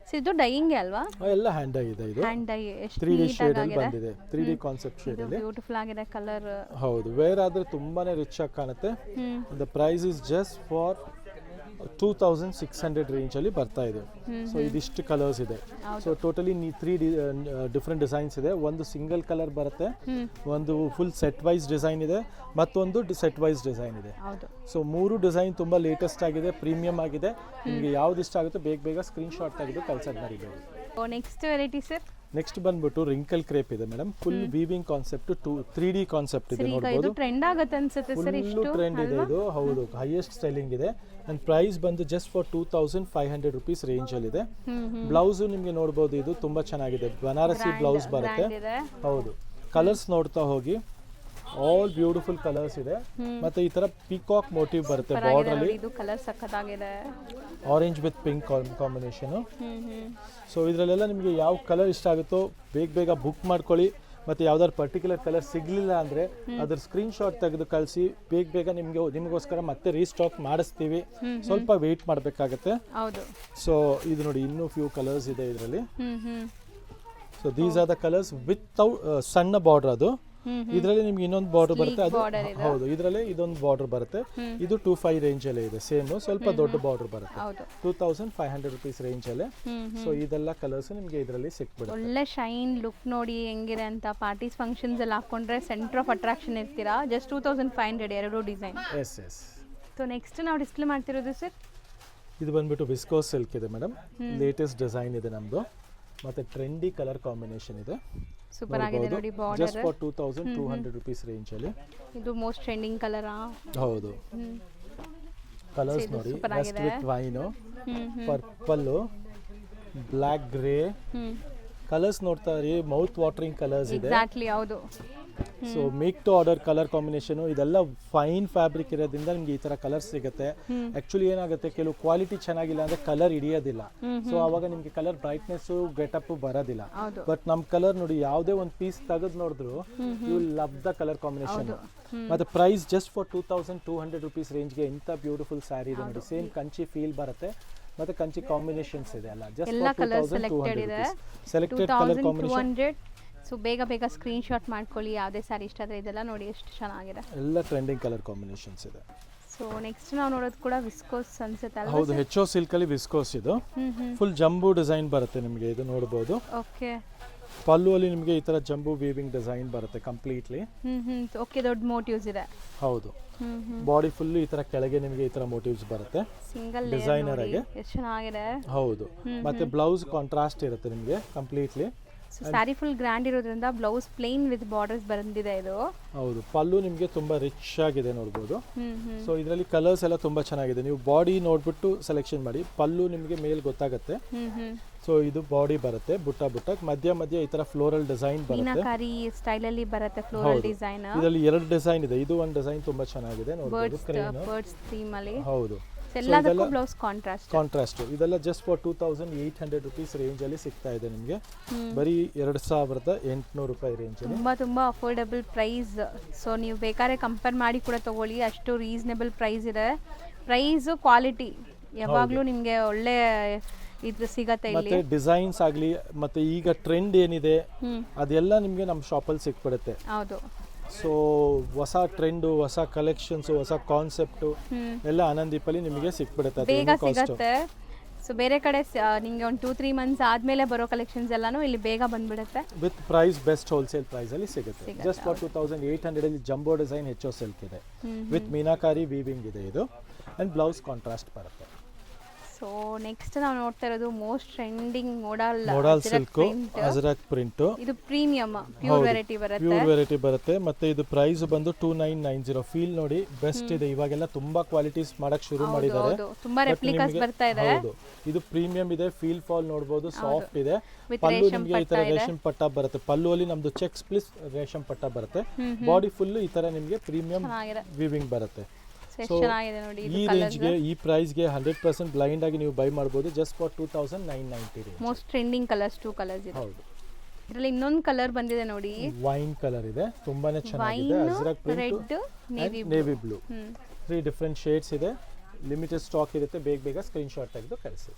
ಸೊ ಇದು ಡೈಯಿಂಗ್ ಅಲ್ವಾ? ಎಲ್ಲ ಹ್ಯಾಂಡ್ ಡೈ ಇದೆ. ಇದು ಹ್ಯಾಂಡ್ ಡೈ ಎಷ್ಟು 3D ಶೇಡ್ ನೀಟಾಗಿ ಅಲ್ಲಿ ಬಂದಿದೆ. 3D ಕಾನ್ಸೆಪ್ಟ್ ಶೇಡ್ ಅಲ್ಲಿ ಬ್ಯೂಟಿಫುಲ್ ಆಗಿದೆ ಕಲರ್. ಹೌದು, ವೇರ್ ಆದ್ರೆ ತುಂಬಾನೇ ರಿಚ್ ಆಗಿ ಕಾಣುತ್ತೆ. The price is just for 2600 range ಅಲ್ಲಿ ಬರ್ತಾ ಇದೆ. ಸೊ ಇದಿಷ್ಟು ಕಲರ್ಸ್ ಇದೆ. ಸೊ ಟೋಟಲಿ 3 ಡಿಫ್ರೆಂಟ್ ಡಿಸೈನ್ಸ್ ಇದೆ. ಒಂದು ಸಿಂಗಲ್ ಕಲರ್ ಬರುತ್ತೆ, ಒಂದು ಫುಲ್ ಸೆಟ್ ವೈಸ್ ಡಿಸೈನ್ ಇದೆ, ಮತ್ತೊಂದು ಸೆಟ್ ವೈಸ್ ಡಿಸೈನ್ ಇದೆ. ಸೊ 3 ಡಿಸೈನ್ ತುಂಬಾ ಲೇಟೆಸ್ಟ್ ಆಗಿದೆ, ಪ್ರೀಮಿಯಂ ಆಗಿದೆ. ನಿಮಗೆ ಯಾವ್ದು ಇಷ್ಟ ಆಗುತ್ತೋ ಬೇಗ ಸ್ಕ್ರೀನ್ ಶಾಟ್ ತೆಗೆದು ಕಳ್ಸೋದು ಮರಿಬೇಡಿ. Next variety sir. ನೆಕ್ಸ್ಟ್ ಬಂದ್ಬಿಟ್ಟು ರಿಂಕಲ್ ಕ್ರೇಪ್ ಇದೆ madam. Full weaving concept 3D concept ಇದೆ ನೋಡಬಹುದು. ಇದು ಟ್ರೆಂಡ್ ಆಗುತ್ತೆ ಅನ್ಸುತ್ತೆ ಸರ್. ಇಷ್ಟು ಟ್ರೆಂಡ್ ಇದೆ ಇದು. ಹೌದು, ಹೈಯೆಸ್ಟ್ ಸೆಲ್ಲಿಂಗ್ ಇದೆ. ಅಂಡ್ ಪ್ರೈಸ್ ಬಂದು ಜಸ್ಟ್ ಫಾರ್ 2500 ರುಪೀಸ್ ರೇಂಜ್ ಅಲ್ಲಿ ಇದೆ. ಬ್ಲೌಸ್ ನಿಮಗೆ ನೋಡಬಹುದು, ಇದು ತುಂಬಾ ಚೆನ್ನಾಗಿದೆ. ಬನಾರಸಿ ಬ್ಲೌಸ್ ಬರುತ್ತೆ. ಹೌದು, ಕಲರ್ಸ್ ನೋಡ್ತಾ ಹೋಗಿ. ಆಲ್ ಬ್ಯೂಟಿಫುಲ್ ಕಲರ್ಸ್ ಇದೆ. ಮತ್ತೆ ಈ ತರ ಪಿಕಾಕ್ ಮೋಟಿವ್ ಬರುತ್ತೆ ಬಾರ್ಡರ್ ಅಲ್ಲಿ. ಇದು ಕಲರ್ ಸಖತ್ತಾಗಿದೆ. Orange with pink combination. So ಇದರಲ್ಲೆಲ್ಲ ನಿಮಗೆ ಯಾವ ಕಲರ್ ಇಷ್ಟ ಆಗುತ್ತೋ ಬೇಗ ಬುಕ್ ಮಾಡ್ಕೊಳ್ಳಿ. ಮತ್ತೆ ಯಾವ್ದಾದ್ರು ಪರ್ಟಿಕ್ಯುಲರ್ ಕಲರ್ ಸಿಗ್ಲಿಲ್ಲ ಅಂದ್ರೆ ಅದ್ರ ಸ್ಕ್ರೀನ್ ಶಾಟ್ ತೆಗೆದು ಕಳಿಸಿ. ಬೇಗ ನಿಮಗೋಸ್ಕರ ಮತ್ತೆ ರೀಸ್ಟಾಕ್ ಮಾಡಿಸ್ತೀವಿ. ಸ್ವಲ್ಪ ವೇಟ್ ಮಾಡಬೇಕಾಗತ್ತೆ. ಸೊ ಇದು ನೋಡಿ, ಇನ್ನೂ ಫ್ಯೂ ಕಲರ್ಸ್ ಇದೆ ಇದರಲ್ಲಿ. So these are the colours with ಸಣ್ಣ ಬಾರ್ಡರ್. ಅದು ಇದರಲ್ಲಿ ನಿಮ್ಗೆ ಇನ್ನೊಂದು ಬಾರ್ಡರ್ ಬರುತ್ತೆ. ಅದು ಹೌದು, ಇದರಲ್ಲಿ ಇದೊಂದು ಬಾರ್ಡರ್ ಬರುತ್ತೆ. ಇದು 25 ರೇಂಜ್ ಅಲ್ಲೇ ಇದೆ. ಸೇಮ್ ಸ್ವಲ್ಪ ದೊಡ್ಡ ಬಾರ್ಡರ್ ಬರುತ್ತೆ. 2500 ರುಪೀಸ್ ರೇಂಜ್ ಅಲ್ಲೇ. ಸೊ ಇದೆಲ್ಲ ಕಲರ್ಸ್ ನಿಮ್ಗೆ ಇದರಲ್ಲಿ ಸಿಕ್ಬಿಡುತ್ತೆ. ಒಳ್ಳೆ ಶೈನ್ ಲುಕ್ ನೋಡಿ ಹೆಂಗಿದೆ ಅಂತ. ಪಾರ್ಟೀಸ್ ಫಂಕ್ಷನ್ಸ್ ಎಲ್ಲ ಹಾಕೊಂಡ್ರೆ ಸೆಂಟರ್ ಆಫ್ ಅಟ್ರಾಕ್ಷನ್ ಇರ್ತೀರಾ. ಜಸ್ಟ್ 2500 ಎರಡು ಡಿಸೈನ್. ಸೊ ನೆಕ್ಸ್ಟ್ ನಾವು ಡಿಸ್ಪ್ಲೇ ಮಾಡ್ತಿರೋದು ಸರ್, ಇದು ಬಂದ್ಬಿಟ್ಟು ವಿಸ್ಕೋಸ್ ಸಿಲ್ಕ್ ಇದೆ ಮೇಡಮ್. ಲೇಟೆಸ್ಟ್ ಡಿಸೈನ್ ಇದೆ ನಮ್ದು. ಮತ್ತೆ ಟ್ರೆಂಡಿ ಕಲರ್ ಕಾಂಬಿನೇಷನ್ ಇದೆ. ಸೂಪರ್ ಆಗಿದೆ ನೋಡಿ border. Just for 2200 rupees range ಅಲ್ಲಿ. ಇದು ಮೋಸ್ಟ್ ಟ್ರೆಂಡಿಂಗ್ ಕಲರ್. ಹೌದು, ಕಲರ್ಸ್ ನೋಡಿ. West with wine, purple, black grey colours ನೋಡ್ತಾ ಇರಿ. ಮೌತ್ ವಾಟರಿಂಗ್ ಕಲರ್ಸ್ ಇದೆ. ಎಕ್ಸಾಕ್ಟ್ಲಿ. ಹೌದು, so make to order colour combination ಇದೆಲ್ಲ ಫೈನ್ ಫ್ಯಾಬ್ರಿಕ್ ಇರೋದ್ರಿಂದ ನಿಮ್ಗೆ ಈ ತರ ಕಲರ್ ಸಿಗುತ್ತೆ. ಆಕ್ಚುಲಿ ಏನಾಗುತ್ತೆ, ಕೆಲವು ಕ್ವಾಲಿಟಿ ಚೆನ್ನಾಗಿಲ್ಲ ಅಂದ್ರೆ ಕಲರ್ ಹಿಡಿಯೋದಿಲ್ಲ. ಸೊ ಅವಾಗ ನಿಮ್ಗೆ ಕಲರ್ ಬ್ರೈಟ್ನೆಸ್ ಗೆಟಪ್ ಬರೋದಿಲ್ಲ. ಬಟ್ ನಮ್ ಕಲರ್ ನೋಡಿ, ಯಾವುದೇ ಒಂದು ಪೀಸ್ ತೆಗೆದು ನೋಡಿದ್ರು you love the colour combination. ಮತ್ತೆ ಪ್ರೈಸ್ ಜಸ್ಟ್ ಫಾರ್ 2200 ರುಪೀಸ್ ರೇಂಜ್ಗೆ ಇಂಥ ಬ್ಯೂಟಿಫುಲ್ ಸ್ಯಾರಿ ಇದೆ ನೋಡಿ. ಸೇಮ್ ಕಂಚಿ ಫೀಲ್ ಬರುತ್ತೆ ಮತ್ತೆ ಕಂಚಿ ಕಾಂಬಿನೇಷನ್ಸ್ ಇದೆ ಅಲ್ಲ. ಜಸ್ಟ್ ಎಲ್ಲ for colour 2200 rupees selected colour combination. 2200. So ಬೇಗ ಬೇಗ ಸ್ಕ್ರೀನ್ ಶಾಟ್ ಮಾಡ್ಕೊಳ್ಳಿ ಯಾವುದೇ ಸ್ಯಾರಿ ಇಷ್ಟ ಆದರೆ. ಇದೆಲ್ಲ ನೋಡಿ ಎಷ್ಟು ಚೆನ್ನಾಗಿದೆ, ಎಲ್ಲ ಟ್ರೆಂಡಿಂಗ್ ಕಲರ್ ಕಾಂಬಿನೇಷನ್ಸ್ ಇದೆ. ಸೊ ನೆಕ್ಸ್ಟ್ ನಾವು ನೋಡೋದು ಕೂಡ ವಿಸ್ಕೋಸ್ ಅನ್ಸುತ್ತೆ ಅಲ್ವಾ? ಹೌದು, HO ಸಿಲ್ಕ್ ಅಲ್ಲಿ ವಿಸ್ಕೋಸ್ ಇದು. ಫುಲ್ ಜಂಬೂ ಡಿಸೈನ್ ಬರುತ್ತೆ ನಿಮಗೆ, ಇದು ನೋಡಬಹುದು. ಓಕೆ, ಪಲ್ಲು ಅಲ್ಲಿ ನಿಮಗೆ ಈ ತರ ಜಂಬೂ ವೀವಿಂಗ್ ಡಿಸೈನ್ ಬರುತ್ತೆ ಕಂಪ್ಲೀಟ್ಲಿ. ಓಕೆ, ದೊಡ್ಡ ಮೋಟಿವ್ಸ್ ಇದೆ. ಹೌದು, ಬಾಡಿ ಫುಲ್ ಈ ತರ ಕೆಳಗೆ ನಿಮಗೆ ಈ ತರ ಮೋಟಿವ್ಸ್ ಬರುತ್ತೆ ಸಿಂಗಲ್ ಡಿಸೈನರ್ ಆಗಿ. ಎಷ್ಟು ಚೆನ್ನಾಗಿದೆ. ಹೌದು, ಮತ್ತೆ ಬ್ಲೌಸ್ ಕಾಂಟ್ರಾಸ್ಟ್ ಇರುತ್ತೆ ನಿಮಗೆ completely. So sari full grand ಇರೋದ್ರಿಂದ ಬ್ಲೌಸ್ ಪ್ಲೇನ್ ವಿತ್ ಬಾರ್ಡರ್ಸ್ ಬಂದಿದೆ ಇದು. ಹೌದು, ಪಲ್ಲು ನಿಮಗೆ ತುಂಬಾ ರಿಚ್ ಆಗಿದೆ ನೋಡಬಹುದು. ಸೊ ಇದರಲ್ಲಿ ಕಲರ್ಸ್ ಎಲ್ಲ ತುಂಬಾ ಚೆನ್ನಾಗಿದೆ. ನೀವು ಬಾಡಿ ನೋಡ್ಬಿಟ್ಟು ಸೆಲೆಕ್ಷನ್ ಮಾಡಿ. ಪಲ್ಲು ನಿಮಗೆ ಮೇಲ್ ಗೊತ್ತಾಗುತ್ತೆ. ಸೊ ಇದು ಬಾಡಿ ಬರುತ್ತೆ ಬುಟ್ಟ ಬುಟ್ಟ, ಮಧ್ಯ ಮಧ್ಯ ಈ ತರ ಫ್ಲೋರಲ್ ಡಿಸೈನ್ ಬರುತ್ತೆ. ಮೀನಾಕಾರಿ ಸ್ಟೈಲ್ ಅಲ್ಲಿ ಬರುತ್ತೆ ಫ್ಲೋರಲ್ ಡಿಸೈನ್. ಇದರಲ್ಲಿ 2 ಡಿಸೈನ್ ಇದೆ. ಇದು ಒಂದು ಡಿಸೈನ್ ತುಂಬಾ ಚೆನ್ನಾಗಿದೆ ನೋಡಬಹುದು, ಬರ್ಡ್ಸ್ ಥೀಮ್ ಅಲ್ಲಿ. ಹೌದು, ಎಲ್ಲದಕ್ಕೂ ಬ್ಲೌಸ್ ಕಾಂಟ್ರಾಸ್ಟ್. ಇದೆಲ್ಲ ಜಸ್ಟ್ ಫಾರ್ 2800 ರುಪೀಸ್ ರೇಂಜ್ ಅಲ್ಲಿ ಸಿಗ್ತಾ ಇದೆ ನಿಮಗೆ. ಬರೀ 2800 ರೂಪಾಯಿ ರೇಂಜ್ ಅಲ್ಲಿ. ತುಂಬಾ ಅಫೋರ್ಡಬಲ್ ಪ್ರೈಸ್. ಸೊ ನೀವು ಬೇಕಾದ್ರೆ ಕಂಪೇರ್ ಮಾಡಿ ಕೂಡ ತಗೊಳ್ಳಿ, ಅಷ್ಟು ರೀಸನೇಬಲ್ ಪ್ರೈಸ್ ಇದೆ. ಪ್ರೈಸ್ ಕ್ವಾಲಿಟಿ ಯಾವಾಗಲೂ ನಿಮಗೆ ಒಳ್ಳೆ ಇದು ಸಿಗತ್ತೆ ಇಲ್ಲಿ. ಮತ್ತೆ ಡಿಸೈನ್ಸ್ ಆಗಲಿ ಮತ್ತೆ ಈಗ ಟ್ರೆಂಡ್ ಏನಿದೆ ಅದೆಲ್ಲ ನಿಮಗೆ ನಮ್ಮ ಶಾಪಲ್ಲಿ ಸಿಕ್ಬಿಡುತ್ತೆ. ಹೌದು, ಸೊ ಹೊಸ ಟ್ರೆಂಡ್, ಹೊಸ ಕಲೆಕ್ಷನ್ಸ್, ಹೊಸ ಕಾನ್ಸೆಪ್ಟ್ ಎಲ್ಲ ಆನಂದೀಪಲ್ಲಿ ನಿಮಗೆ ಸಿಕ್ಬಿಡುತ್ತೆ. ಬೇಗ ಸಿಗುತ್ತೆ. ಸೊ ಬೇರೆ ಕಡೆ ನಿಮಗೆ ಒಂದು 2-3 ಮಂತ್ಸ್ ಆದ್ಮೇಲೆ ಬರೋ ಕಲೆಕ್ಷನ್ಸ್ ಎಲ್ಲಾನು ಇಲ್ಲಿ ಬೇಗ ಬಂದ್ಬಿಡುತ್ತೆ. With price best wholesale price ಅಲ್ಲಿ ಸಿಗುತ್ತೆ. ಜಸ್ಟ್ ಫಾರ್ 2800 ಅಲ್ಲಿ ಜಂಬೋ ಡಿಸೈನ್ HO ಸಿಲ್ಕ್ ಇದೆ ವಿತ್ ಮೀನಾಕಾರಿ ವೀವಿಂಗ್ ಇದೆ ಇದು, ಅಂಡ್ ಬ್ಲೌಸ್ ಕಾಂಟ್ರಾಸ್ಟ್ ಬರುತ್ತೆ. ಸೊ ನೆಕ್ಸ್ಟ್ ನಾವು ನೋಡ್ತಾ ಇರೋದು most trending modal silk ajrakh print. ಇದು ಪ್ರೀಮಿಯಂ ಪ್ಯೂರ್ ವೆರೈಟಿ ಬರುತ್ತೆ. ಮತ್ತೆ ಇದು ಪ್ರೈಸ್ ಬಂದು 2990. ಫೀಲ್ ನೋಡಿ ಬೆಸ್ಟ್ ಇದೆ. ಇವಾಗೆಲ್ಲ ತುಂಬಾ ಕ್ವಾಲಿಟೀಸ್ ಮಾಡಕ್ ಶುರು ಮಾಡಿದ್ದಾರೆ. ತುಂಬಾ ರೆಪ್ಲಿಕಾಸ್ ಬರ್ತಾ ಇದೆ. ಹೌದು, ಇದು ಪ್ರೀಮಿಯಂ ಇದೆ. ಫೀಲ್ ಫಾಲ್ ನೋಡಬಹುದು, ಸಾಫ್ಟ್ ಇದೆ. ಪಲ್ಲು ನಿಮಗೆ ಈ ತರ ರೇಷಮ್ ಪಟ್ಟ ಬರುತ್ತೆ. ಪಲ್ಲು ಅಲ್ಲಿ ನಮ್ದು ಚೆಕ್ಸ್ ಪ್ಲಸ್ ರೇಷಮ್ ಪಟ್ಟ ಬರುತ್ತೆ. ಬಾಡಿ ಫುಲ್ ಈ ತರ ನಿಮಗೆ ಪ್ರೀಮಿಯಂ ವೀವಿಂಗ್ ಬರುತ್ತೆ. ಈ ರೇಂಜ್ಗೆ ಈ ಪ್ರೈಸ್ಗೆ 100% ಬ್ಲೈಂಡ್ ಆಗಿ ನೀವು ಬೈ ಮಾಡಬಹುದು. Just for 2990. Most trending colours 2 colours ಇದೆ. ಹೌದು, ಇದರಲ್ಲಿ ಇನ್ನೊಂದು ಕಲರ್ ಬಂದಿದೆ ನೋಡಿ, ವೈನ್ ಕಲರ್ ಇದೆ, ತುಂಬಾನೇ ಚೆನ್ನಾಗಿದೆ. Ajrakh print, navy blue, 3 different shades ಇದೆ. ಲಿಮಿಟೆಡ್ ಸ್ಟಾಕ್ ಇರುತ್ತೆ. ಬೇಗ ಸ್ಕ್ರೀನ್ ಶಾಟ್ ತೆಗೆದು ಕಳಿಸಿ.